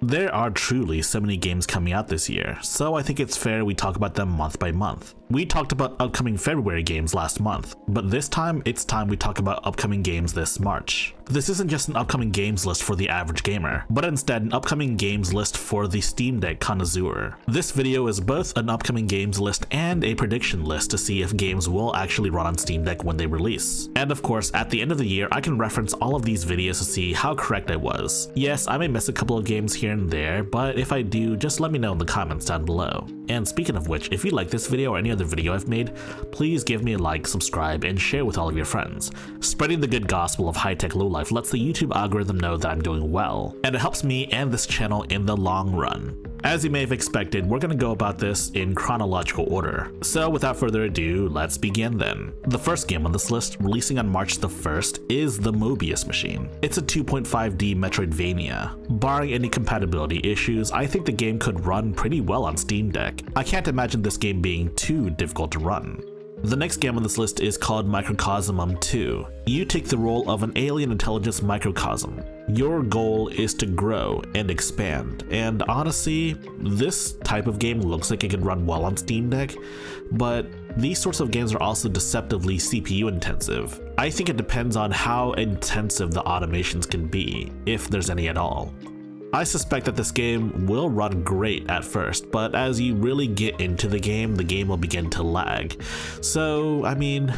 There are truly so many games coming out this year, so I think it's fair we talk about them month by month. We talked about upcoming February games last month, but this time it's time we talk about upcoming games this March. This isn't just an upcoming games list for the average gamer, but instead an upcoming games list for the Steam Deck connoisseur. This video is both an upcoming games list and a prediction list to see if games will actually run on Steam Deck when they release. And of course, at the end of the year, I can reference all of these videos to see how correct I was. Yes, I may miss a couple of games here and there, but if I do, just let me know in the comments down below. And speaking of which, if you like this video or any other video I've made, please give me a like, subscribe, and share with all of your friends. Spreading the good gospel of high-tech lowlife lets the YouTube algorithm know that I'm doing well, and it helps me and this channel in the long run. As you may have expected, we're going to go about this in chronological order. So without further ado, let's begin then. The first game on this list, releasing on March the 1st, is The Mobius Machine. It's a 2.5D Metroidvania. Barring any compatibility issues, I think the game could run pretty well on Steam Deck. I can't imagine this game being too difficult to run. The next game on this list is called Microcosmum 2. You take the role of an alien intelligence microcosm. Your goal is to grow and expand, and honestly, this type of game looks like it could run well on Steam Deck, but these sorts of games are also deceptively CPU intensive. I think it depends on how intensive the automations can be, if there's any at all. I suspect that this game will run great at first, but as you really get into the game will begin to lag. So, I mean,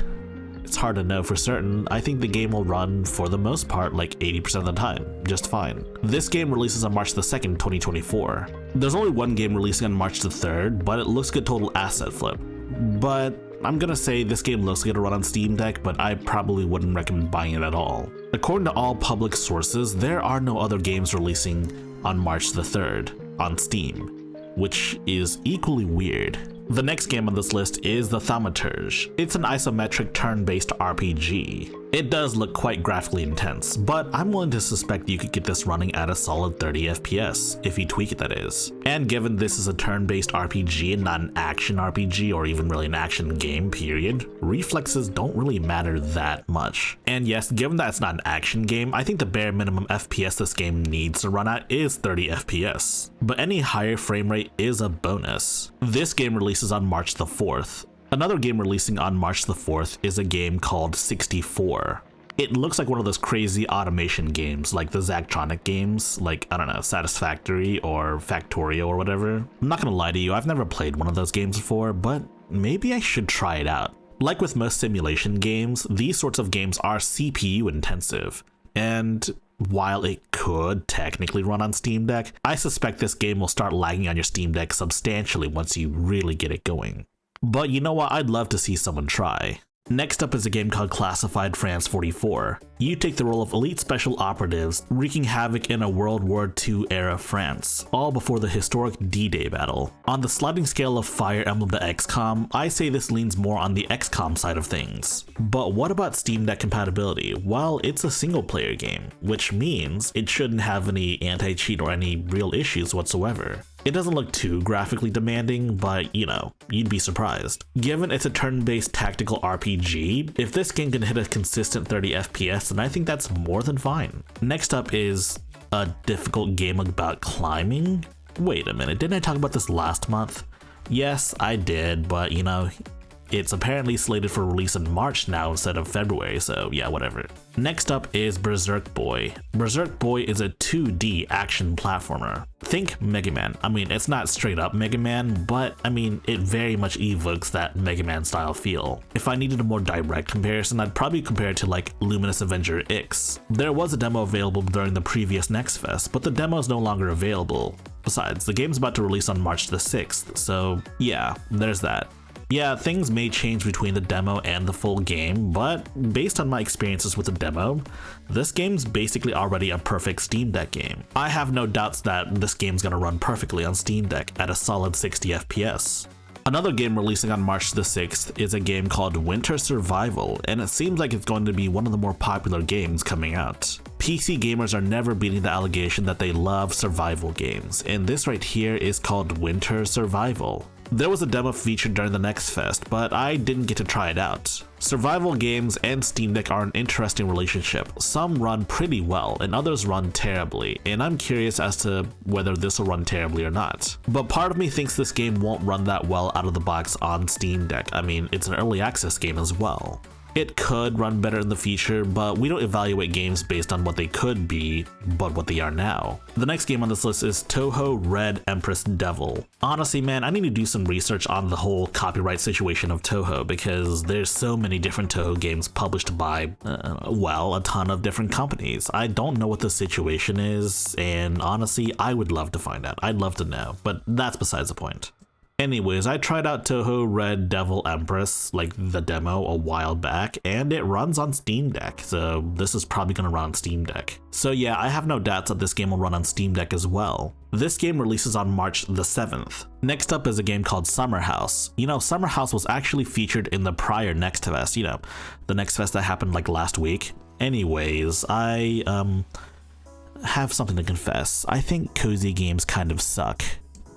it's hard to know for certain. I think the game will run, for the most part, like 80% of the time, just fine. This game releases on March the 2nd, 2024. There's only one game releasing on March the 3rd, but it looks good total asset flip. But I'm gonna say this game looks good to run on Steam Deck, but I probably wouldn't recommend buying it at all. According to all public sources, there are no other games releasing on March the 3rd on Steam, which is equally weird. The next game on this list is The Thaumaturge. It's an isometric turn-based RPG. It does look quite graphically intense, but I'm willing to suspect you could get this running at a solid 30 FPS, if you tweak it that is. And given this is a turn-based RPG and not an action RPG or even really an action game period, reflexes don't really matter that much. And yes, given that it's not an action game, I think the bare minimum FPS this game needs to run at is 30 FPS. But any higher frame rate is a bonus. This game releases on March the 4th. Another game releasing on March the 4th is a game called 64. It looks like one of those crazy automation games, like the Zachtronic games, like, I don't know, Satisfactory or Factorio or whatever. I'm not gonna lie to you, I've never played one of those games before, but maybe I should try it out. Like with most simulation games, these sorts of games are CPU intensive, and while it could technically run on Steam Deck, I suspect this game will start lagging on your Steam Deck substantially once you really get it going. But you know what, I'd love to see someone try. Next up is a game called Classified France 44. You take the role of elite special operatives wreaking havoc in a World War II era France, all before the historic D-Day battle. On the sliding scale of Fire Emblem to XCOM, I say this leans more on the XCOM side of things. But what about Steam Deck compatibility? Well, it's a single player game, which means it shouldn't have any anti-cheat or any real issues whatsoever. It doesn't look too graphically demanding, but you know, you'd be surprised. Given it's a turn-based tactical RPG, if this game can hit a consistent 30 FPS, then I think that's more than fine. Next up is a difficult game about climbing. Wait a minute, didn't I talk about this last month? Yes, I did, but you know, it's apparently slated for release in March now instead of February, so yeah, whatever. Next up is Berserk Boy. Berserk Boy is a 2D action platformer. Think Mega Man. I mean, it's not straight up Mega Man, but I mean, it very much evokes that Mega Man style feel. If I needed a more direct comparison, I'd probably compare it to like Luminous Avenger X. There was a demo available during the previous Next Fest, but the demo is no longer available. Besides, the game's about to release on March the 6th, so yeah, there's that. Yeah, things may change between the demo and the full game, but based on my experiences with the demo, this game's basically already a perfect Steam Deck game. I have no doubts that this game's gonna run perfectly on Steam Deck at a solid 60 FPS. Another game releasing on March the 6th is a game called Winter Survival, and it seems like it's going to be one of the more popular games coming out. PC gamers are never beating the allegation that they love survival games, and this right here is called Winter Survival. There was a demo featured during the Next Fest, but I didn't get to try it out. Survival games and Steam Deck are an interesting relationship. Some run pretty well and others run terribly, and I'm curious as to whether this will run terribly or not. But part of me thinks this game won't run that well out of the box on Steam Deck. I mean, it's an early access game as well. It could run better in the future, but we don't evaluate games based on what they could be, but what they are now. The next game on this list is Touhou Red Empress Devil. Honestly, man, I need to do some research on the whole copyright situation of Touhou because there's so many different Touhou games published by, well, a ton of different companies. I don't know what the situation is, and honestly, I would love to find out. I'd love to know, but that's besides the point. Anyways, I tried out Touhou Red Devil Empress, like the demo, a while back, and it runs on Steam Deck, so this is probably gonna run on Steam Deck. So yeah, I have no doubts that this game will run on Steam Deck as well. This game releases on March the 7th. Next up is a game called Summer House. You know, Summer House was actually featured in the prior Next Fest, you know, the Next Fest that happened like last week. Anyways, I have something to confess. I think cozy games kind of suck.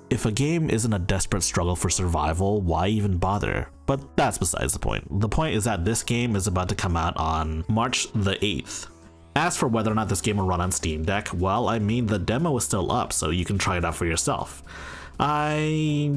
If a game isn't a desperate struggle for survival, why even bother? But that's besides the point. The point is that this game is about to come out on March the 8th. As for whether or not this game will run on Steam Deck, well, I mean, the demo is still up, so you can try it out for yourself. I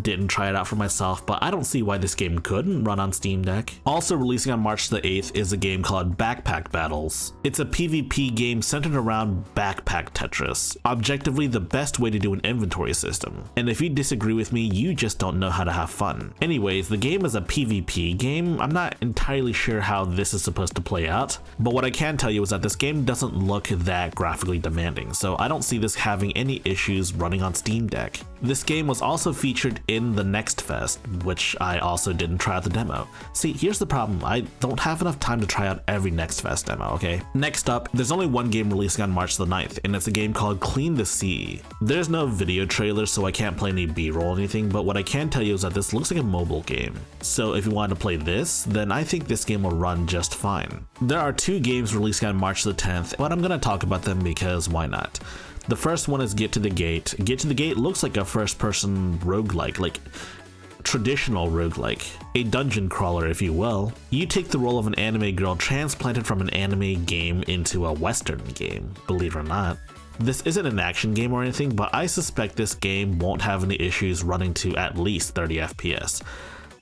didn't try it out for myself, but I don't see why this game couldn't run on Steam Deck. Also releasing on March the 8th is a game called Backpack Battles. It's a PvP game centered around backpack Tetris, objectively the best way to do an inventory system. And if you disagree with me, you just don't know how to have fun. Anyways, the game is a PvP game. I'm not entirely sure how this is supposed to play out, but what I can tell you is that this game doesn't look that graphically demanding, so I don't see this having any issues running on Steam Deck. This game was also featured in the Next Fest, which I also didn't try out the demo. See, here's the problem. I don't have enough time to try out every Next Fest demo, okay? Next up, there's only one game releasing on March the 9th, and it's a game called Clean the Sea. There's no video trailer, so I can't play any B-roll or anything, but what I can tell you is that this looks like a mobile game. So if you want to play this, then I think this game will run just fine. There are two games releasing on March the 10th, but I'm gonna talk about them because why not? The first one is Get to the Gate. Get to the Gate looks like a first-person roguelike, like traditional roguelike, a dungeon crawler if you will. You take the role of an anime girl transplanted from an anime game into a Western game, believe it or not. This isn't an action game or anything, but I suspect this game won't have any issues running to at least 30 FPS.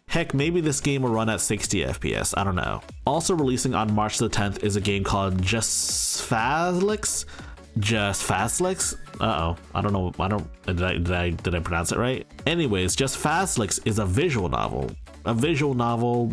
Heck, maybe this game will run at 60 FPS, I don't know. Also releasing on March the 10th is a game called Just Fazlix? Uh-oh, I don't know, did I pronounce it right? Anyways, Just Fazlix is a visual novel.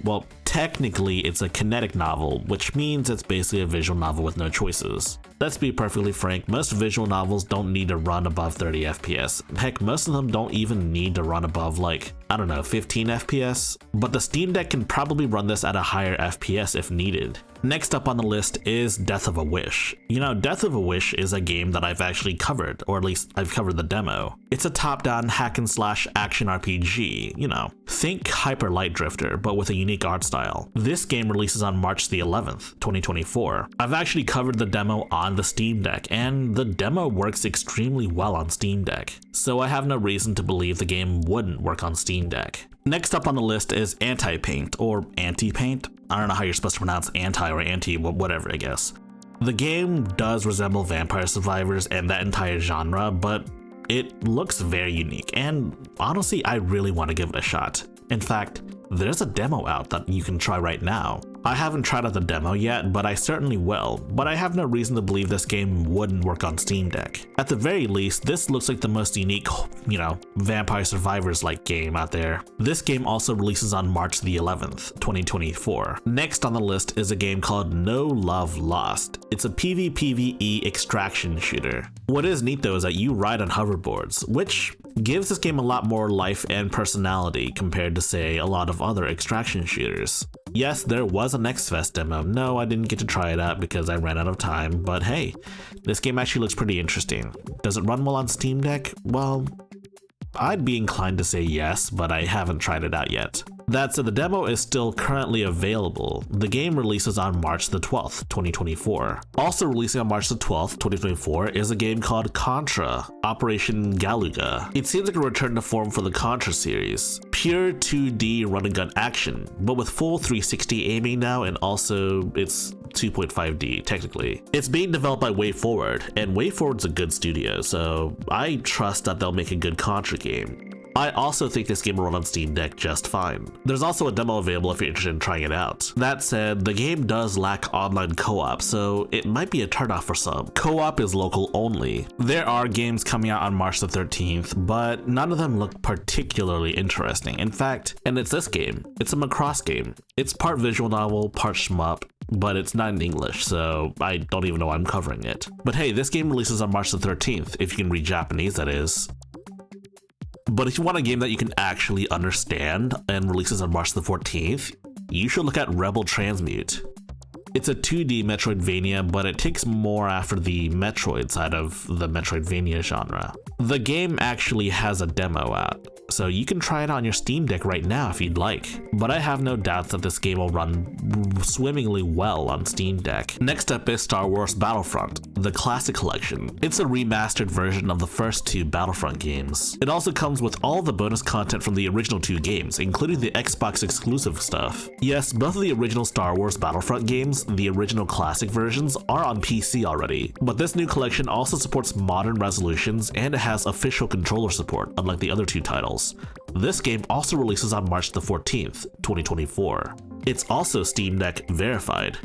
Well, technically it's a kinetic novel, which means it's basically a visual novel with no choices. Let's be perfectly frank, most visual novels don't need to run above 30 FPS. Heck, most of them don't even need to run above like, I don't know, 15 FPS. But the Steam Deck can probably run this at a higher FPS if needed. Next up on the list is Death of a Wish. You know, Death of a Wish is a game that I've actually covered, or at least I've covered the demo. It's a top-down hack-and-slash action RPG, you know. Think Hyper Light Drifter, but with a unique art style. This game releases on March the 11th, 2024. I've actually covered the demo on the Steam Deck, and the demo works extremely well on Steam Deck, so I have no reason to believe the game wouldn't work on Steam Deck. Next up on the list is AntiPaint, or AntiPaint. I don't know how you're supposed to pronounce anti or anti, whatever I guess. The game does resemble Vampire Survivors and that entire genre, but it looks very unique, and honestly, I really want to give it a shot. In fact, there's a demo out that you can try right now. I haven't tried out the demo yet, but I certainly will, but I have no reason to believe this game wouldn't work on Steam Deck. At the very least, this looks like the most unique, you know, Vampire Survivors-like game out there. This game also releases on March the 11th, 2024. Next on the list is a game called No Love Lost. It's a PvPvE extraction shooter. What is neat though is that you ride on hoverboards, which gives this game a lot more life and personality compared to, say, a lot of other extraction shooters. Yes, there was a Next Fest demo. No, I didn't get to try it out because I ran out of time, but hey, this game actually looks pretty interesting. Does it run well on Steam Deck? Well, I'd be inclined to say yes, but I haven't tried it out yet. That said, the demo is still currently available. The game releases on March the 12th, 2024. Also releasing on March the 12th, 2024 is a game called Contra, Operation Galuga. It seems like a return to form for the Contra series. Pure 2D run-and-gun action, but with full 360 aiming now, and also it's 2.5D technically. It's being developed by WayForward, and WayForward's a good studio, so I trust that they'll make a good Contra game. I also think this game will run on Steam Deck just fine. There's also a demo available if you're interested in trying it out. That said, the game does lack online co-op, so it might be a turnoff for some. Co-op is local only. There are games coming out on March the 13th, but none of them look particularly interesting. In fact, and it's this game. It's a Macross game. It's part visual novel, part shmup, but it's not in English, so I don't even know why I'm covering it. But hey, this game releases on March the 13th, if you can read Japanese, that is. But if you want a game that you can actually understand and releases on March the 14th, you should look at Rebel Transmute. It's a 2D Metroidvania, but it takes more after the Metroid side of the Metroidvania genre. The game actually has a demo out, so you can try it on your Steam Deck right now if you'd like, but I have no doubts that this game will run swimmingly well on Steam Deck. Next up is Star Wars Battlefront, the Classic Collection. It's a remastered version of the first two Battlefront games. It also comes with all the bonus content from the original two games, including the Xbox exclusive stuff. Yes, both of the original Star Wars Battlefront games, the original classic versions, are on PC already, but this new collection also supports modern resolutions and it has official controller support, unlike the other two titles. This game also releases on March the 14th, 2024. It's also Steam Deck verified.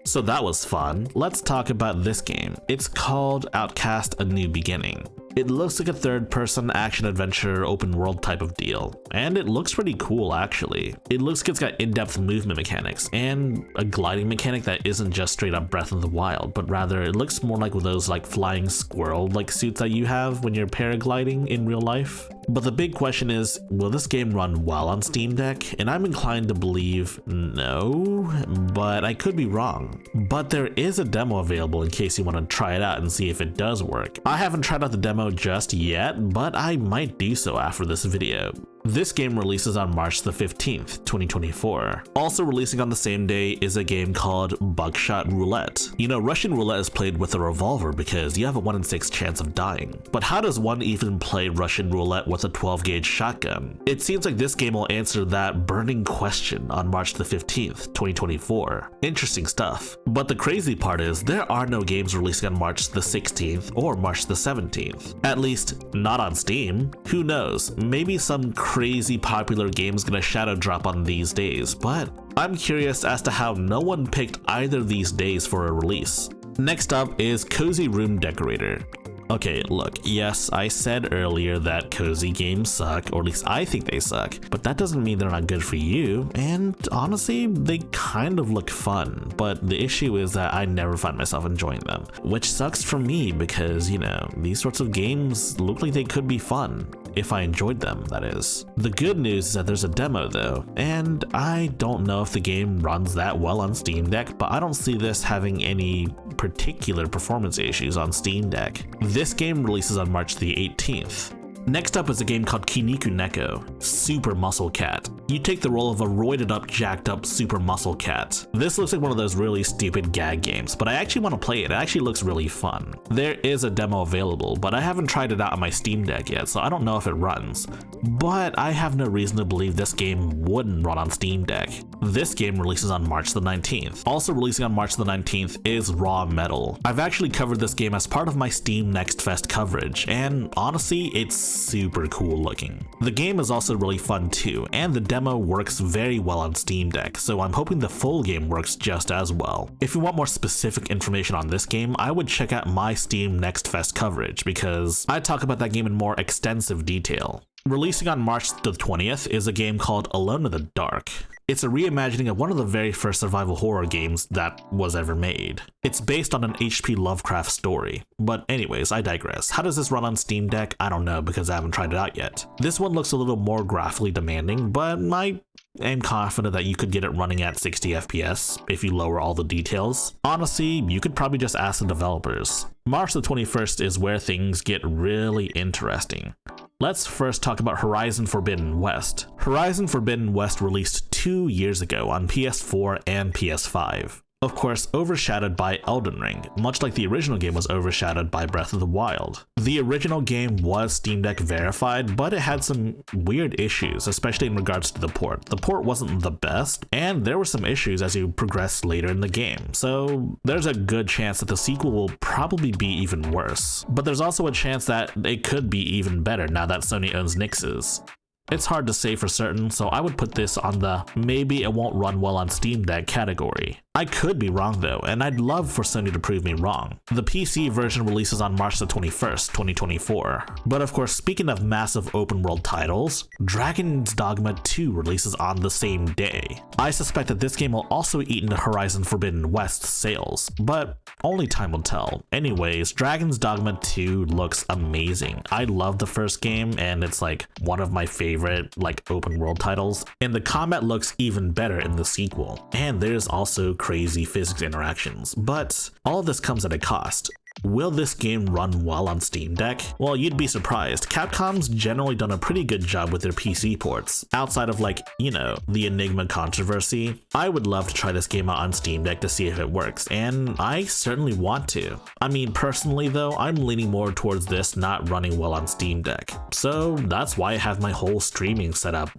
So that was fun. Let's talk about this game. It's called Outcast A New Beginning. It looks like a third-person action-adventure open-world type of deal, and it looks pretty cool actually. It looks like it's got in-depth movement mechanics, and a gliding mechanic that isn't just straight-up Breath of the Wild, but rather it looks more like those flying squirrel-like suits that you have when you're paragliding in real life. But the big question is, will this game run well on Steam Deck? And I'm inclined to believe no, but I could be wrong. But there is a demo available in case you want to try it out and see if it does work. I haven't tried out the demo just yet, but I might do so after this video. This game releases on March the 15th, 2024. Also releasing on the same day is a game called Bugshot Roulette. You know, Russian roulette is played with a revolver because you have a 1 in 6 chance of dying. But how does one even play Russian roulette with a 12-gauge shotgun? It seems like this game will answer that burning question on March the 15th, 2024. Interesting stuff. But the crazy part is there are no games releasing on March the 16th or March the 17th. At least not on Steam. Who knows? Maybe some crazy popular game's gonna shadow drop on these days, but I'm curious as to how no one picked either of these days for a release. Next up is Cozy Room Decorator. Okay, look, yes, I said earlier that cozy games suck, or at least I think they suck, but that doesn't mean they're not good for you, and honestly, they kind of look fun, but the issue is that I never find myself enjoying them, which sucks for me because, you know, these sorts of games look like they could be fun. If I enjoyed them, that is. The good news is that there's a demo though, and I don't know if the game runs that well on Steam Deck, but I don't see this having any particular performance issues on Steam Deck. This game releases on March the 18th. Next up is a game called Kiniku Neco, Super Muscle Cat. You take the role of a roided up, jacked up super muscle cat. This looks like one of those really stupid gag games, but I actually want to play it. It actually looks really fun. There is a demo available, but I haven't tried it out on my Steam Deck yet, so I don't know if it runs. But I have no reason to believe this game wouldn't run on Steam Deck. This game releases on March the 19th. Also releasing on March the 19th is Raw Metal. I've actually covered this game as part of my Steam Next Fest coverage, and honestly, it's super cool looking. The game is also really fun too, and the demo works very well on Steam Deck, so I'm hoping the full game works just as well. If you want more specific information on this game, I would check out my Steam Next Fest coverage because I talk about that game in more extensive detail. Releasing on March the 20th is a game called Alone in the Dark. It's a reimagining of one of the very first survival horror games that was ever made. It's based on an H.P. Lovecraft story. But anyways, I digress. How does this run on Steam Deck? I don't know because I haven't tried it out yet. This one looks a little more graphically demanding, but I am confident that you could get it running at 60 FPS if you lower all the details. Honestly, you could probably just ask the developers. March the 21st is where things get really interesting. Let's first talk about Horizon Forbidden West. Horizon Forbidden West released 2 years ago on PS4 and PS5. Of course, overshadowed by Elden Ring, much like the original game was overshadowed by Breath of the Wild. The original game was Steam Deck verified, but it had some weird issues, especially in regards to the port. The port wasn't the best, and there were some issues as you progress later in the game, so there's a good chance that the sequel will probably be even worse. But there's also a chance that it could be even better now that Sony owns Lинкс's. It's hard to say for certain, so I would put this on the maybe it won't run well on Steam Deck category. I could be wrong though, and I'd love for Sony to prove me wrong. The PC version releases on March the 21st, 2024. But of course, speaking of massive open world titles, Dragon's Dogma 2 releases on the same day. I suspect that this game will also eat into Horizon Forbidden West's sales, but only time will tell. Anyways, Dragon's Dogma 2 looks amazing. I love the first game, and it's like one of my favorite like open world titles, and the combat looks even better in the sequel. And there's also crazy physics interactions, but all of this comes at a cost. Will this game run well on Steam Deck? Well, you'd be surprised. Capcom's generally done a pretty good job with their PC ports. Outside of like, you know, the Enigma controversy, I would love to try this game out on Steam Deck to see if it works, and I certainly want to. I mean, personally though, I'm leaning more towards this not running well on Steam Deck. So that's why I have my whole streaming set up.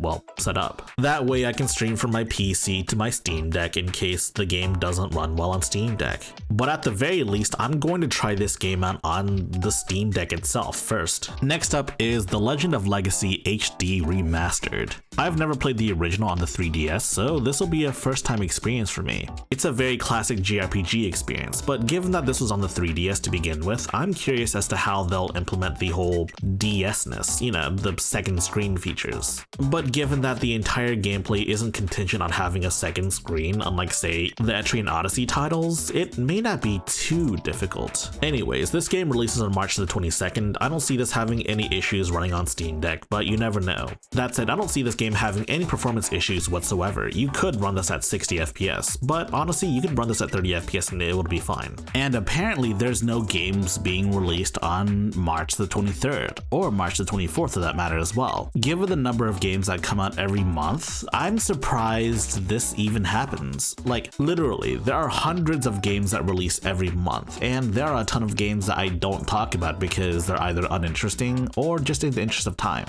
That way I can stream from my PC to my Steam Deck in case the game doesn't run well on Steam Deck. But at the very least, I'm going to try this game out on the Steam Deck itself first. Next up is The Legend of Legacy HD Remastered. I've never played the original on the 3DS, so this will be a first time experience for me. It's a very classic JRPG experience, but given that this was on the 3DS to begin with, I'm curious as to how they'll implement the whole DS-ness, you know, the second screen features. But given that the entire gameplay isn't contingent on having a second screen, unlike say the Etrian Odyssey titles, it may not be too difficult. Anyways, this game releases on March the 22nd. I don't see this having any issues running on Steam Deck, but you never know. That said, I don't see this game having any performance issues whatsoever. You could run this at 60 FPS, but honestly, you could run this at 30 FPS and it would be fine. And apparently there's no games being released on March the 23rd, or March the 24th for that matter as well. Given the number of games that come out every month, I'm surprised this even happens. Like, literally, there are hundreds of games that release every month, and there are a ton of games that I don't talk about because they're either uninteresting or just in the interest of time.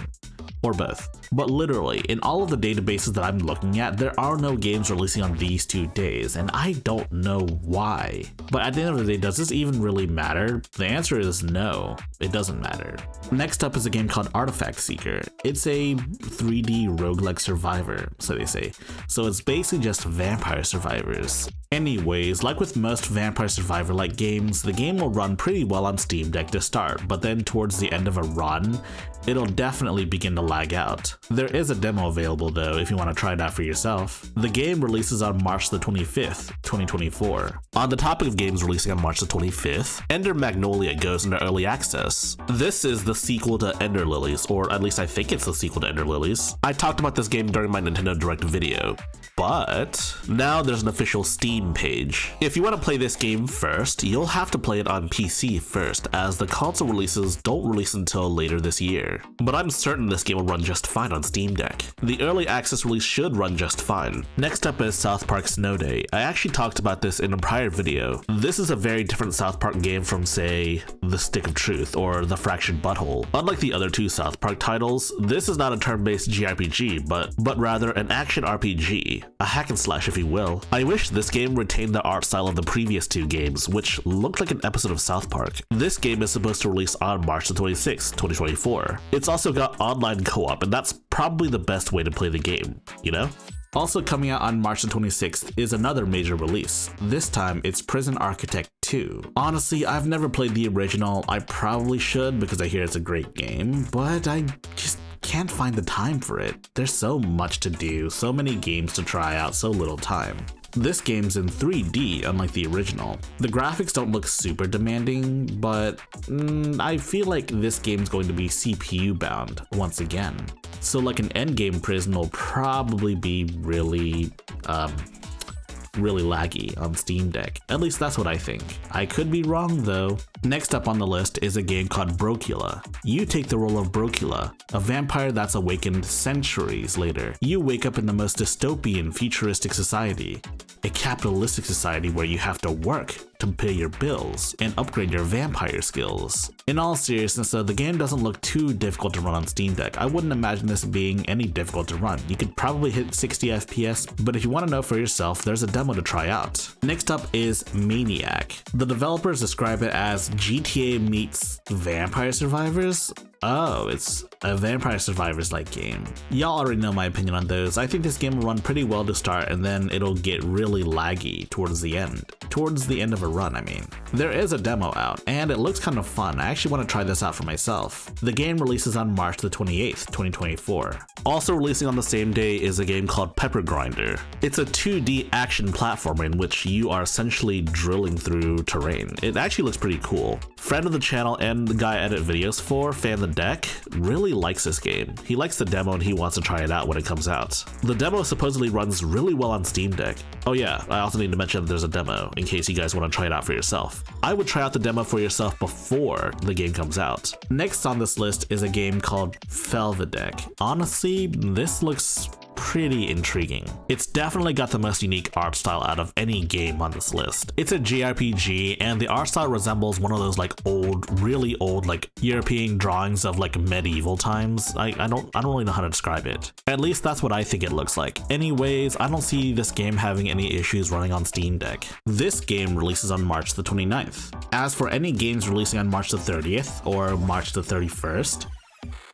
Or both. But literally, in all of the databases that I'm looking at, there are no games releasing on these 2 days, and I don't know why. But at the end of the day, does this even really matter? The answer is no, it doesn't matter. Next up is a game called Artifact Seeker. It's a 3D roguelike survivor, so they say. So it's basically just vampire survivors. Anyways, like with most vampire survivor-like games, the game will run pretty well on Steam Deck to start, but then towards the end of a run, it'll definitely begin to lag out. There is a demo available though if you want to try it out for yourself. The game releases on March the 25th, 2024. On the topic of games releasing on March the 25th, Ender Magnolia goes into early access. This is the sequel to Ender Lilies, or at least I think it's the sequel to Ender Lilies. I talked about this game during my Nintendo Direct video, but now there's an official Steam page. If you want to play this game first, you'll have to play it on PC first, as the console releases don't release until later this year. But I'm certain this game will run just fine on Steam Deck. The early access release should run just fine. Next up is South Park Snow Day. I actually talked about this in a prior video. This is a very different South Park game from, say, The Stick of Truth or The Fractured Butthole. Unlike the other 2 South Park titles, this is not a turn-based JRPG, but rather an action RPG, a hack and slash if you will. I wish this game retained the art style of the previous 2 games, which looked like an episode of South Park. This game is supposed to release on March the 26th, 2024. It's also got online co-op, and that's probably the best way to play the game, you know? Also coming out on March the 26th is another major release. This time, it's Prison Architect 2. Honestly, I've never played the original. I probably should because I hear it's a great game, but I just can't find the time for it. There's so much to do, so many games to try out, so little time. This game's in 3D, unlike the original. The graphics don't look super demanding, but I feel like this game's going to be CPU bound once again. So like an endgame prison will probably be really really laggy on Steam Deck. At least that's what I think. I could be wrong though. Next up on the list is a game called Brokula. You take the role of Brokula, a vampire that's awakened centuries later. You wake up in the most dystopian, futuristic society, a capitalistic society where you have to work to pay your bills and upgrade your vampire skills. In all seriousness though, the game doesn't look too difficult to run on Steam Deck. I wouldn't imagine this being any difficult to run. You could probably hit 60 FPS, but if you want to know for yourself, there's a demo to try out. Next up is Maniac. The developers describe it as GTA meets Vampire Survivors. Oh, it's a Vampire Survivors-like game. Y'all already know my opinion on those. I think this game will run pretty well to start and then it'll get really laggy towards the end. Towards the end of a run, I mean. There is a demo out and it looks kind of fun. I actually want to try this out for myself. The game releases on March the 28th, 2024. Also releasing on the same day is a game called Pepper Grinder. It's a 2D action platformer in which you are essentially drilling through terrain. It actually looks pretty cool. Friend of the channel and the guy I edit videos for, Fela Deck, really likes this game. He likes the demo and he wants to try it out when it comes out. The demo supposedly runs really well on Steam Deck. Oh yeah, I also need to mention that there's a demo in case you guys want to try it out for yourself. I would try out the demo for yourself before the game comes out. Next on this list is a game called Fela Deck. Honestly, this looks pretty intriguing. It's definitely got the most unique art style out of any game on this list. It's a JRPG and the art style resembles one of those like old, really old like European drawings of like medieval times. I don't really know how to describe it. At least that's what I think it looks like. Anyways, I don't see this game having any issues running on Steam Deck. This game releases on March the 29th. As for any games releasing on March the 30th or March the 31st,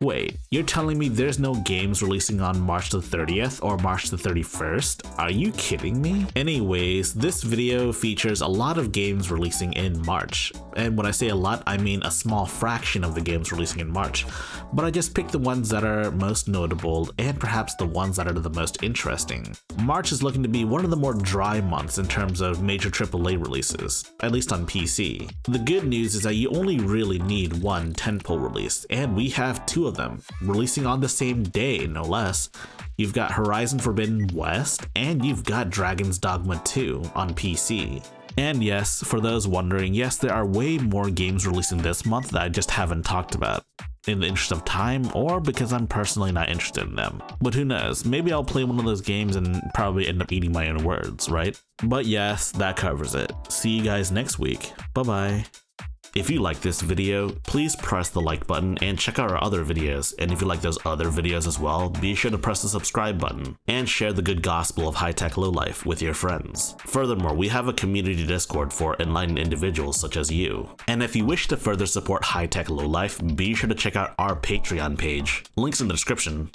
wait, you're telling me there's no games releasing on March the 30th or March the 31st? Are you kidding me? Anyways, this video features a lot of games releasing in March. And when I say a lot, I mean a small fraction of the games releasing in March. But I just picked the ones that are most notable and perhaps the ones that are the most interesting. March is looking to be one of the more dry months in terms of major AAA releases, at least on PC. The good news is that you only really need one tentpole release, and we have two of them, releasing on the same day, no less. You've got Horizon Forbidden West, and you've got Dragon's Dogma 2 on PC. And yes, for those wondering, yes, there are way more games releasing this month that I just haven't talked about, in the interest of time or because I'm personally not interested in them. But who knows, maybe I'll play one of those games and probably end up eating my own words, right? But yes, that covers it. See you guys next week. Bye bye. If you like this video, please press the like button and check out our other videos. And if you like those other videos as well, be sure to press the subscribe button and share the good gospel of high-tech lowlife with your friends. Furthermore, we have a community Discord for enlightened individuals such as you. And if you wish to further support high-tech lowlife, be sure to check out our Patreon page. Links in the description.